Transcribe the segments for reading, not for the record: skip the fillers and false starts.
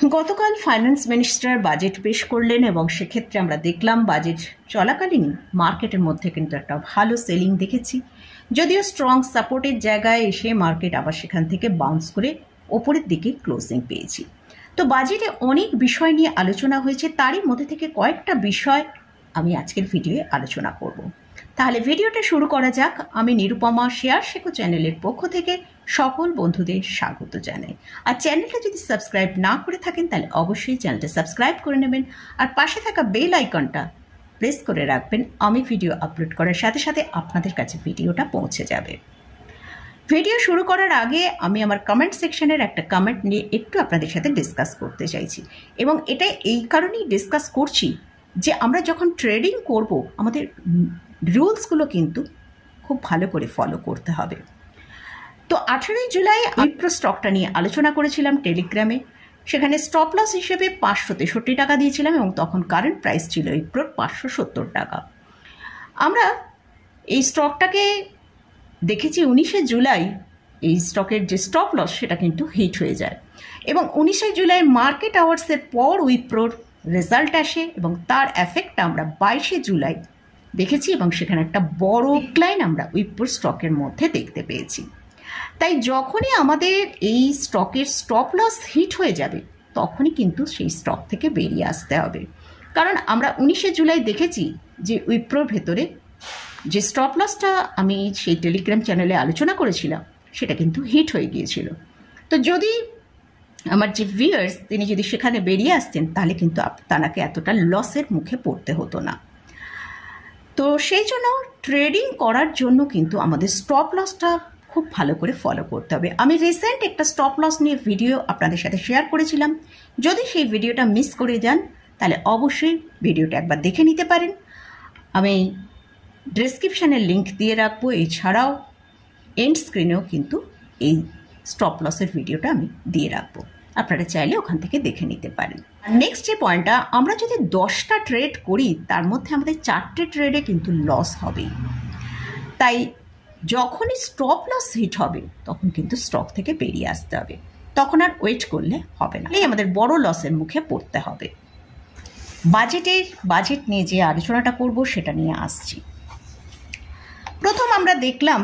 গতকাল finance minister budget পেশ করলেন এবং সেক্ষেত্রে আমরা দেখলাম বাজেট চলাকালীনই মার্কেটের মধ্যে কিন্তু একটা ভালো সেলিং দেখেছি। যদিও স্ট্রং সাপোর্টের জায়গায় এসে মার্কেট আবার সেখান থেকে বাউন্স করে ওপরের দিকে ক্লোজিং পেয়েছি। তো বাজেটে অনেক বিষয় নিয়ে আলোচনা হয়েছে, তারই মধ্যে থেকে কয়েকটা বিষয় আমি আজকের ভিডিওয়ে আলোচনা করব। তাহলে ভিডিওটা শুরু করা যাক। আমি নিরুপমা শেয়ার শেখো চ্যানেলের পক্ষ থেকে সকল বন্ধুদের স্বাগত জানাই। আর চ্যানেলটা যদি সাবস্ক্রাইব না করে থাকেন তাহলে অবশ্যই চ্যানেলটা সাবস্ক্রাইব করে নেবেন আর পাশে থাকা বেল আইকনটা প্রেস করে রাখবেন। আমি ভিডিও আপলোড করার সাথে সাথে আপনাদের কাছে ভিডিওটা পৌঁছে যাবে। ভিডিও শুরু করার আগে আমি আমার কমেন্ট সেকশনের একটা কমেন্ট নিয়ে একটু আপনাদের সাথে ডিসকাস করতে চাইছি, এবং এটা এই কারণেই ডিসকাস করছি যে আমরা যখন ট্রেডিং করব আমাদের রুলসগুলো কিন্তু খুব ভালো করে ফলো করতে হবে। তো 18 জুলাই উইপ্রো স্টকটা নিয়ে আলোচনা করেছিলাম টেলিগ্রামে। সেখানে স্টপ লস হিসেবে 563 টাকা দিয়েছিলাম এবং তখন কারেন্ট প্রাইস ছিল উইপ্রোর 570 টাকা। আমরা এই স্টকটাকে দেখেছি 19 জুলাই এই স্টকের যে স্টপ লস সেটা কিন্তু হিট হয়ে যায়, এবং 19 জুলাই মার্কেট আওয়ার্সের পর উইপ্রোর রেজাল্ট আসে এবং তার এফেক্টটা আমরা 22 জুলাই দেখেছি এবং সেখানে একটা বড় ডিক্লাইন আমরা উইপ্রো স্টকের মধ্যে দেখতে পেয়েছি। তাই যখনই আমাদের এই স্টকের স্টপ লস হিট হয়ে যাবে তখনই কিন্তু সেই স্টক থেকে বেরিয়ে আসতে হবে, কারণ আমরা 19 জুলাই দেখেছি যে উইপ্রোর ভেতরে যে স্টপ লসটা আমি সেই টেলিগ্রাম চ্যানেলে আলোচনা করেছিলাম সেটা কিন্তু হিট হয়ে গিয়েছিল। তো যদি আমার যে ভিউয়ার্স তিনি যদি সেখানে বেরিয়ে আসতেন তাহলে কিন্তু তাকে এতটা লসের মুখে পড়তে হতো না। তো সেই জন্য ট্রেডিং করার জন্য কিন্তু আমাদের স্টপ লসটা খুব ভালো করে ফলো করতে হবে। আমি রিসেন্ট একটা স্টপ লস নিয়ে ভিডিও আপনাদের সাথে শেয়ার করেছিলাম। যদি সেই ভিডিওটা মিস করে যান তাহলে অবশ্যই ভিডিওটা একবার দেখে নিতে পারেন। আমি ডেসক্রিপশানের লিঙ্ক দিয়ে রাখবো, এছাড়াও এন্ড স্ক্রিনেও কিন্তু এই স্টপ লসের ভিডিওটা আমি দিয়ে রাখবো, আপনারা চাইলে ওখান থেকে দেখে নিতে পারেন। আর নেক্সট যে পয়েন্টটা, আমরা যদি 10টা ট্রেড করি তার মধ্যে আমাদের 4টে ট্রেডে কিন্তু লস হবেই। তাই যখনই স্টপ লস হিট হবে তখন কিন্তু স্টক থেকে বেরিয়ে আসতে হবে, তখন আর ওয়েট করলে হবে না, আমাদের বড় লসের মুখে পড়তে হবে। বাজেট নিয়ে যে আলোচনাটা করব সেটা নিয়ে আসছি। প্রথম আমরা দেখলাম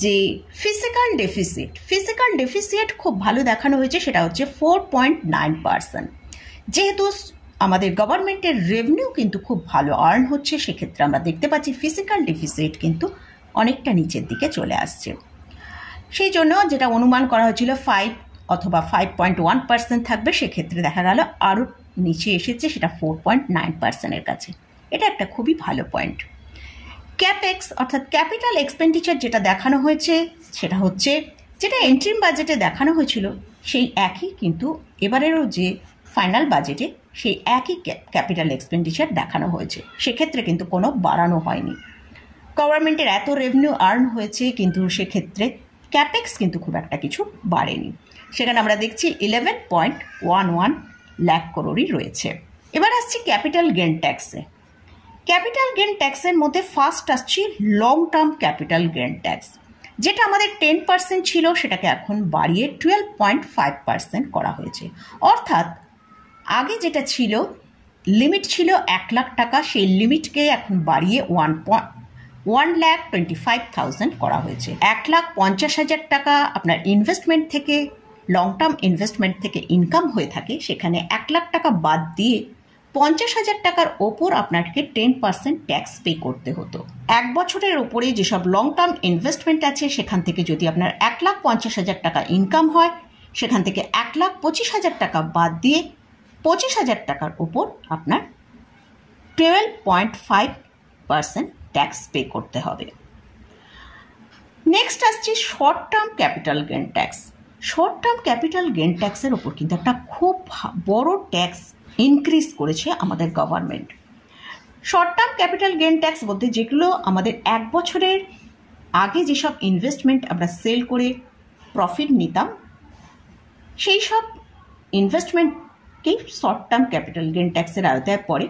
যে ফিজিক্যাল ডেফিসিট খুব ভালো দেখানো হয়েছে, সেটা হচ্ছে 4.9%। যেহেতু আমাদের গভর্নমেন্টের রেভিনিউ কিন্তু খুব ভালো আর্ন হচ্ছে, সেক্ষেত্রে আমরা দেখতে পাচ্ছি ফিজিক্যাল ডেফিসিট কিন্তু অনেকটা নিচের দিকে চলে আসছে। সেই জন্য যেটা অনুমান করা হয়েছিল 5 অথবা 5.1% থাকবে, সেক্ষেত্রে দেখা গেল আরও নিচে এসেছে, সেটা 4.9%-এর কাছে। এটা একটা খুবই ভালো পয়েন্ট। ক্যাপেক্স অর্থাৎ ক্যাপিটাল এক্সপেন্ডিচার যেটা দেখানো হয়েছে সেটা হচ্ছে যেটা এন্ট্রিম বাজেটে দেখানো হয়েছিল সেই একই কিন্তু এবারেরও যে ফাইনাল বাজেটে সেই একই ক্যাপিটাল এক্সপেন্ডিচার দেখানো হয়েছে, সেক্ষেত্রে কিন্তু কোনো বাড়ানো হয়নি। গভর্নমেন্টের এত রেভিনিউ আর্ন হয়েছে কিন্তু সেক্ষেত্রে ক্যাপেক্স কিন্তু খুব একটা কিছু বাড়েনি। সেখানে আমরা দেখছি 11.11 লাখ করোড়ই রয়েছে। এবার আসছি ক্যাপিটাল গেন ট্যাক্সে। ক্যাপিটাল গেন ট্যাক্সের মধ্যে ফার্স্ট আসছি long term capital gain tax, যেটা আমাদের 10% ছিল সেটাকে এখন বাড়িয়ে 12.5% করা হয়েছে। অর্থাৎ আগে যেটা ছিল লিমিট ছিল 1 লাখ টাকা, সেই লিমিটকে এখন বাড়িয়ে 1,25,000 করা হয়েছে। 1,50,000 টাকা আপনার ইনভেস্টমেন্ট থেকে, লং টার্ম ইনভেস্টমেন্ট থেকে ইনকাম হয়ে থাকে, সেখানে 1 লাখ টাকা বাদ দিয়ে 50,000 টাকার ওপর আপনাকে 10% ট্যাক্স পে করতে হতো। 1 বছরের ওপরে যেসব লং টার্ম ইনভেস্টমেন্ট আছে সেখান থেকে যদি আপনার 1,50,000 টাকা ইনকাম হয়, সেখান থেকে 1,25,000 টাকা বাদ দিয়ে 25,000 টাকার ওপর আপনার 12.5% ট্যাক্স পে করতে হবে। নেক্সট আসছে short term capital gain tax. Short term capital gain ট্যাক্সের ওপর কিন্তু একটা খুব বড় ট্যাক্স ইনক্রিজ করেছে আমাদের government. Short term capital gain tax বলতে যেগুলো আমাদের 1 বছরের আগে যেসব ইনভেস্টমেন্ট আমরা সেল করে প্রফিট নিতাম, সেই সব ইনভেস্টমেন্টকেই শর্ট টার্ম ক্যাপিটাল গেন ট্যাক্সের আওতায় পড়ে।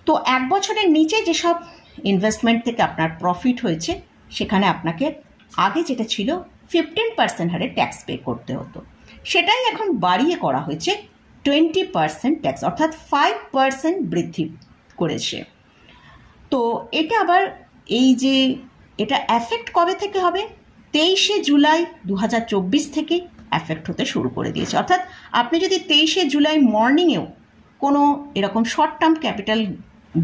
তো 1 বছরের নিচে যেসব ইনভেস্টমেন্ট থেকে আপনার প্রফিট হয়েছে সেখানে আপনাকে আগে যেটা ছিল 15% হারে ট্যাক্স পে করতে হতো, সেটাই এখন বাড়িয়ে করা হয়েছে 20% ট্যাক্স, অর্থাৎ 5% বৃদ্ধি করেছে। তো এটা আবার এই যে এটা এফেক্ট কবে থেকে হবে, 23শে জুলাই 2024 থেকে এফেক্ট হতে শুরু করে দিয়েছে। অর্থাৎ আপনি যদি 23শে জুলাই মর্নিংয়েও কোনো এরকম শর্ট টার্ম ক্যাপিটাল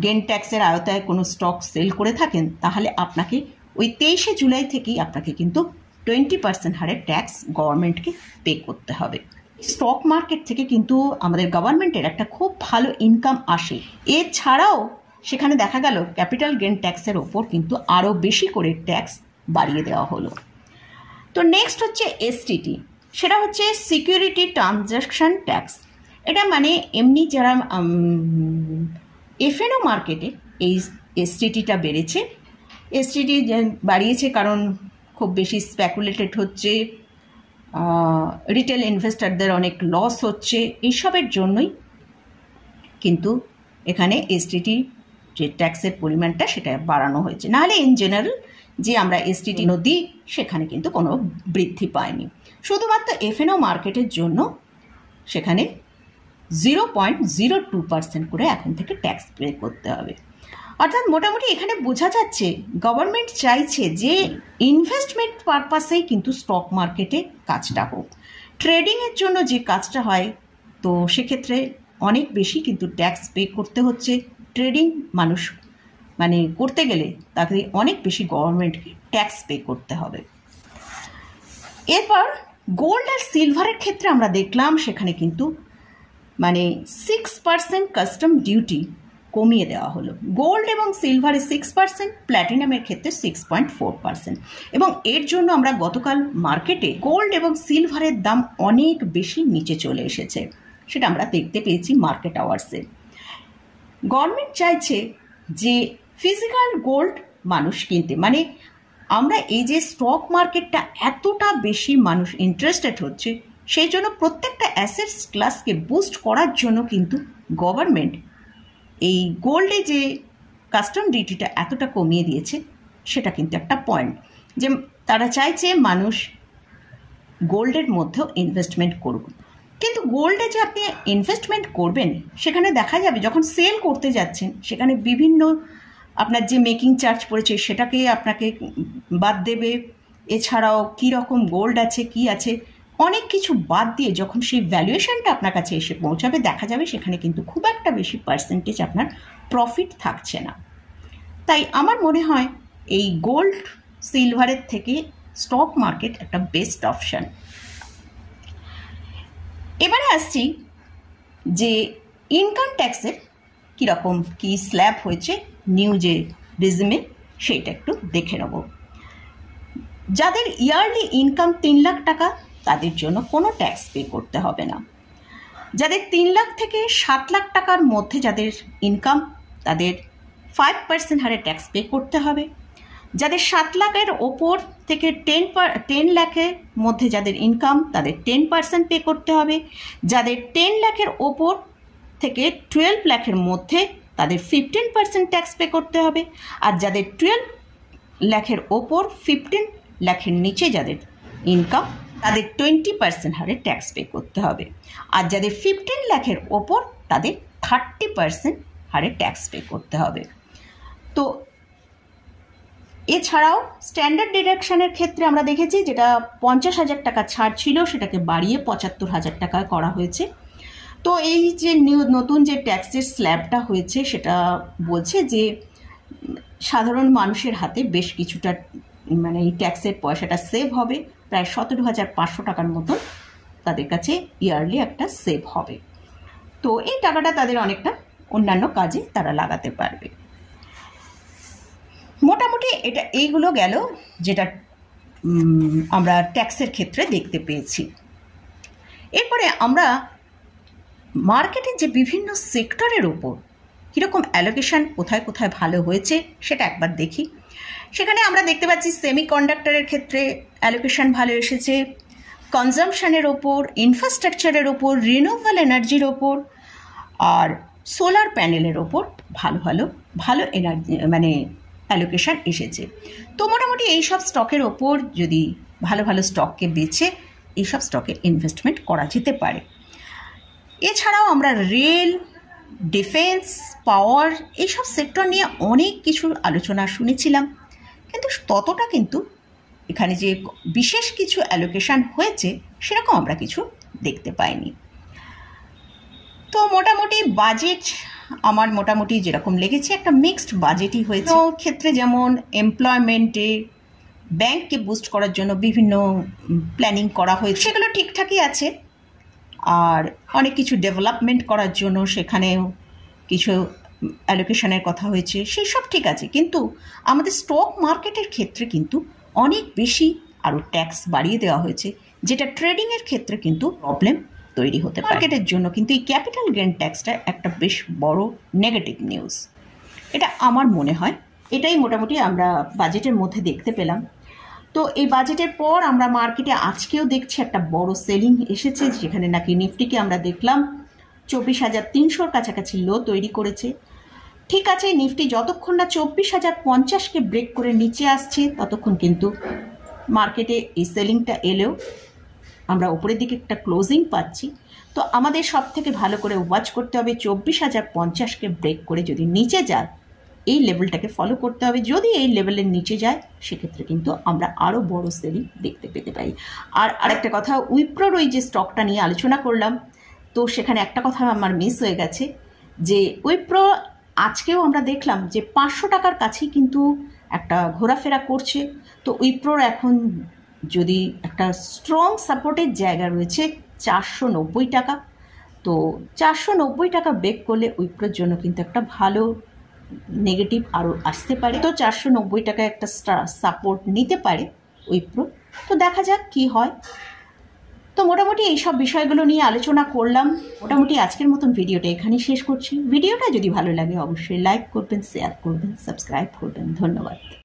গেন ট্যাক্সের আওতায় কোনো স্টক সেল করে থাকেন, তাহলে আপনাকে ওই 23শে জুলাই থেকেই আপনাকে কিন্তু 20% হারে ট্যাক্স গভর্নমেন্টকে পে করতে হবে। স্টক মার্কেট থেকে কিন্তু আমাদের গভর্নমেন্টের একটা খুব ভালো ইনকাম আসে। এছাড়াও সেখানে দেখা গেল ক্যাপিটাল গেন ট্যাক্সের ওপর কিন্তু আরও বেশি করে ট্যাক্স বাড়িয়ে দেওয়া হলো। তো নেক্সট হচ্ছে এসটিটি, সেটা হচ্ছে সিকিউরিটি ট্রানজ্যাকশন ট্যাক্স। এটা মানে এমনি যারা এফএনও মার্কেটে এই এসটিটিটা বেড়েছে। এসটিটি বাড়িয়েছে কারণ খুব বেশি স্পেকুলেটেড হচ্ছে, রিটেল ইনভেস্টরদের অনেক লস হচ্ছে, এইসবের জন্যই কিন্তু এখানে এসটিটি যে ট্যাক্সের পরিমাণটা সেটা বাড়ানো হয়েছে। নাহলে ইন জেনারেল যে আমরা এসটিটি দিই সেখানে কিন্তু কোনো বৃদ্ধি পায়নি। শুধুমাত্র এফএনও মার্কেটের জন্য সেখানে 0.02% করে এখন থেকে ট্যাক্স পে করতে হবে। অর্থাৎ মোটামুটি এখানে বোঝা যাচ্ছে গভর্নমেন্ট চাইছে যে ইনভেস্টমেন্ট পারপাসেই কিন্তু স্টক মার্কেটে কাজটা হোক। ট্রেডিংয়ের জন্য যে কাজটা হয় তো সেক্ষেত্রে অনেক বেশি কিন্তু ট্যাক্স পে করতে হচ্ছে। ট্রেডিং মানুষ মানে করতে গেলে তাকে অনেক বেশি গভর্নমেন্টকে ট্যাক্স পে করতে হবে। এরপর গোল্ড আর সিলভারের ক্ষেত্রে আমরা দেখলাম সেখানে কিন্তু মানে 6% কাস্টম ডিউটি কমিয়ে দেওয়া হলো। গোল্ড এবং সিলভারে 6%, প্ল্যাটিনামের ক্ষেত্রে 6.4%। এবং এর জন্য আমরা গতকাল মার্কেটে গোল্ড এবং সিলভারের দাম অনেক বেশি নিচে চলে এসেছে, সেটা আমরা দেখতে পেয়েছি মার্কেট আওয়ার্সে। গভর্নমেন্ট চাইছে যে ফিজিক্যাল গোল্ড মানুষ কিনতে, মানে আমরা এই যে স্টক মার্কেটটা এতটা বেশি মানুষ ইন্টারেস্টেড হচ্ছে, সেই জন্য প্রত্যেকটা অ্যাসেটস ক্লাসকে বুস্ট করার জন্য কিন্তু গভর্নমেন্ট এই গোল্ডে যে কাস্টম ডিউটিটা এতটা কমিয়ে দিয়েছে, সেটা কিন্তু একটা পয়েন্ট যে তারা চাইছে মানুষ গোল্ডের মধ্যেও ইনভেস্টমেন্ট করুক। কিন্তু গোল্ডে যে আপনি ইনভেস্টমেন্ট করবেন সেখানে দেখা যাবে যখন সেল করতে যাচ্ছেন সেখানে বিভিন্ন আপনার যে মেকিং চার্জ পড়েছে সেটাকে আপনাকে বাদ দেবে। এছাড়াও কী রকম গোল্ড আছে কি আছে অনেক কিছু বাদ দিয়ে যখন সেই ভ্যালুয়েশনটা আপনার কাছে এসে পৌঁছাবে দেখা যাবে সেখানে কিন্তু খুব একটা বেশি পার্সেন্টেজ আপনার প্রফিট থাকছে না। তাই আমার মনে হয় এই গোল্ড সিলভারের থেকে স্টক মার্কেট একটা বেস্ট অপশান। এবারে আসছি যে ইনকাম ট্যাক্সের কীরকম কী স্ল্যাব হয়েছে নিউ যে রেজিমে, সেইটা একটু দেখে নেব। যাদের ইয়ারলি ইনকাম 3 লাখ টাকা তাদের জন্য কোনো ট্যাক্স পে করতে হবে না। যাদের 3 লাখ থেকে 7 লাখ টাকার মধ্যে যাদের ইনকাম তাদের 5% হারে ট্যাক্স পে করতে হবে। যাদের 7 লাখের ওপর থেকে 10 লাখের মধ্যে যাদের ইনকাম তাদের 10% পে করতে হবে। যাদের 10 লাখের ওপর থেকে 12 লাখের মধ্যে তাদের 15% ট্যাক্স পে করতে হবে। আর যাদের 12 লাখের ওপর 15 লাখের নিচে যাদের ইনকাম তাদের 20% হারে ট্যাক্স পে করতে হবে। আর যাদের 15 লাখের ওপর তাদের 30% হারে ট্যাক্স পে করতে হবে। তো এছাড়াও স্ট্যান্ডার্ড ডিডাকশনের ক্ষেত্রে আমরা দেখেছি যেটা 50,000 টাকা ছাড় ছিল সেটাকে বাড়িয়ে 75,000 টাকা করা হয়েছে। তো এই যে নতুন যে ট্যাক্সের স্ল্যাবটা হয়েছে সেটা বলছে যে সাধারণ মানুষের হাতে বেশ কিছুটা মানে এই ট্যাক্সের পয়সাটা সেভ হবে, প্রায় 17,500 টাকার মতন তাদের কাছে ইয়ারলি একটা সেভ হবে। তো এই টাকাটা তাদের অনেকটা অন্যান্য কাজে তারা লাগাতে পারবে। মোটামুটি এটা এইগুলো গেল যেটা আমরা ট্যাক্সের ক্ষেত্রে দেখতে পেয়েছি। এরপরে আমরা মার্কেটের যে বিভিন্ন সেক্টরের ওপর কীরকম অ্যালোকেশন কোথায় কোথায় ভালো হয়েছে সেটা একবার দেখি। সেখানে আমরা দেখতে পাচ্ছি সেমিকন্ডাক্টরের ক্ষেত্রে অ্যালোকেশন ভালো এসেছে, কনজামশনের ওপর, ইনফ্রাস্ট্রাকচারের ওপর, রিনিউয়েবল এনার্জির ওপর আর সোলার প্যানেলের ওপর ভালো এনার্জি মানে অ্যালোকেশন এসেছে। তো মোটামুটি এই সব স্টকের ওপর যদি ভালো স্টককে বেছে এইসব স্টকে ইনভেস্টমেন্ট করা যেতে পারে। এছাড়াও আমরা রেল, ডিফেন্স, পাওয়ার এইসব সেক্টর নিয়ে অনেক কিছু আলোচনা শুনেছিলাম, কিন্তু ততটা কিন্তু এখানে যে বিশেষ কিছু অ্যালোকেশন হয়েছে সেরকম আমরা কিছু দেখতে পাইনি। তো মোটামুটি বাজেট আমার মোটামুটি যেরকম লেগেছে একটা মিক্সড বাজেটই হয়েছে। ক্ষেত্রে যেমন এমপ্লয়মেন্টে ব্যাংককে বুস্ট করার জন্য বিভিন্ন প্ল্যানিং করা হয়েছে, সেগুলো ঠিকঠাকই আছে। আর অনেক কিছু ডেভেলপমেন্ট করার জন্য সেখানেও কিছু অ্যালোকেশনের কথা হয়েছে, সেই সব ঠিক আছে। কিন্তু আমাদের স্টক মার্কেটের ক্ষেত্রে কিন্তু অনেক বেশি আরও ট্যাক্স বাড়িয়ে দেওয়া হয়েছে, যেটা ট্রেডিংয়ের ক্ষেত্রে কিন্তু প্রবলেম তৈরি হতে পারে। মার্কেটের জন্য কিন্তু এই ক্যাপিটাল গেইন ট্যাক্সটা একটা বেশ বড় নেগেটিভ নিউজ, এটা আমার মনে হয়। এটাই মোটামুটি আমরা বাজেটের মধ্যে দেখতে পেলাম। তো এই বাজেটের পর আমরা মার্কেটে আজকেও দেখছি একটা বড় সেলিং এসেছে, যেখানে নাকি নিফটিকে আমরা দেখলাম 24,300-র কাছাকাছি লো তৈরি করেছে। ঠিক আছে, নিফটি যতক্ষণ না 24,050-কে ব্রেক করে নিচে আসছে ততক্ষণ কিন্তু মার্কেটে এই সেলিংটা এলেও আমরা উপরের দিকে একটা ক্লোজিং পাচ্ছি। তো আমাদের সব থেকে ভালো করে ওয়াচ করতে হবে 24,050-কে ব্রেক করে যদি নিচে যায় এই লেভেলটাকে ফলো করতে হবে। যদি এই লেভেলের নিচে যায় সেক্ষেত্রে কিন্তু আমরা আরও বড় সেলিং দেখতে পেতে পারি। আর আরেকটা কথা, উইপ্রোর ওই যে স্টকটা নিয়ে আলোচনা করলাম, তো সেখানে একটা কথা আমার মিস হয়ে গেছে, যে উইপ্রো আজকেও আমরা দেখলাম যে 500 টাকার কাছেই কিন্তু একটা ঘোরাফেরা করছে। তো উইপ্রোর এখন যদি একটা স্ট্রং সাপোর্টের জায়গা রয়েছে 490 টাকা, তো 490 টাকা ব্রেক করলে উইপ্রোর জন্য কিন্তু একটা ভালো নেগেটিভ আরও আসতে পারে। তো 490 টাকা একটা সাপোর্ট নিতে পারে উইপ্রো। তো দেখা যাক কি হয়। তো মোটামুটি এইসব বিষয়গুলো নিয়ে আলোচনা করলাম। মোটামুটি আজকের মতন ভিডিওটা এখানেই শেষ করছি। ভিডিওটা যদি ভালো লাগে অবশ্যই লাইক করবেন, শেয়ার করবেন, সাবস্ক্রাইব করবেন। ধন্যবাদ।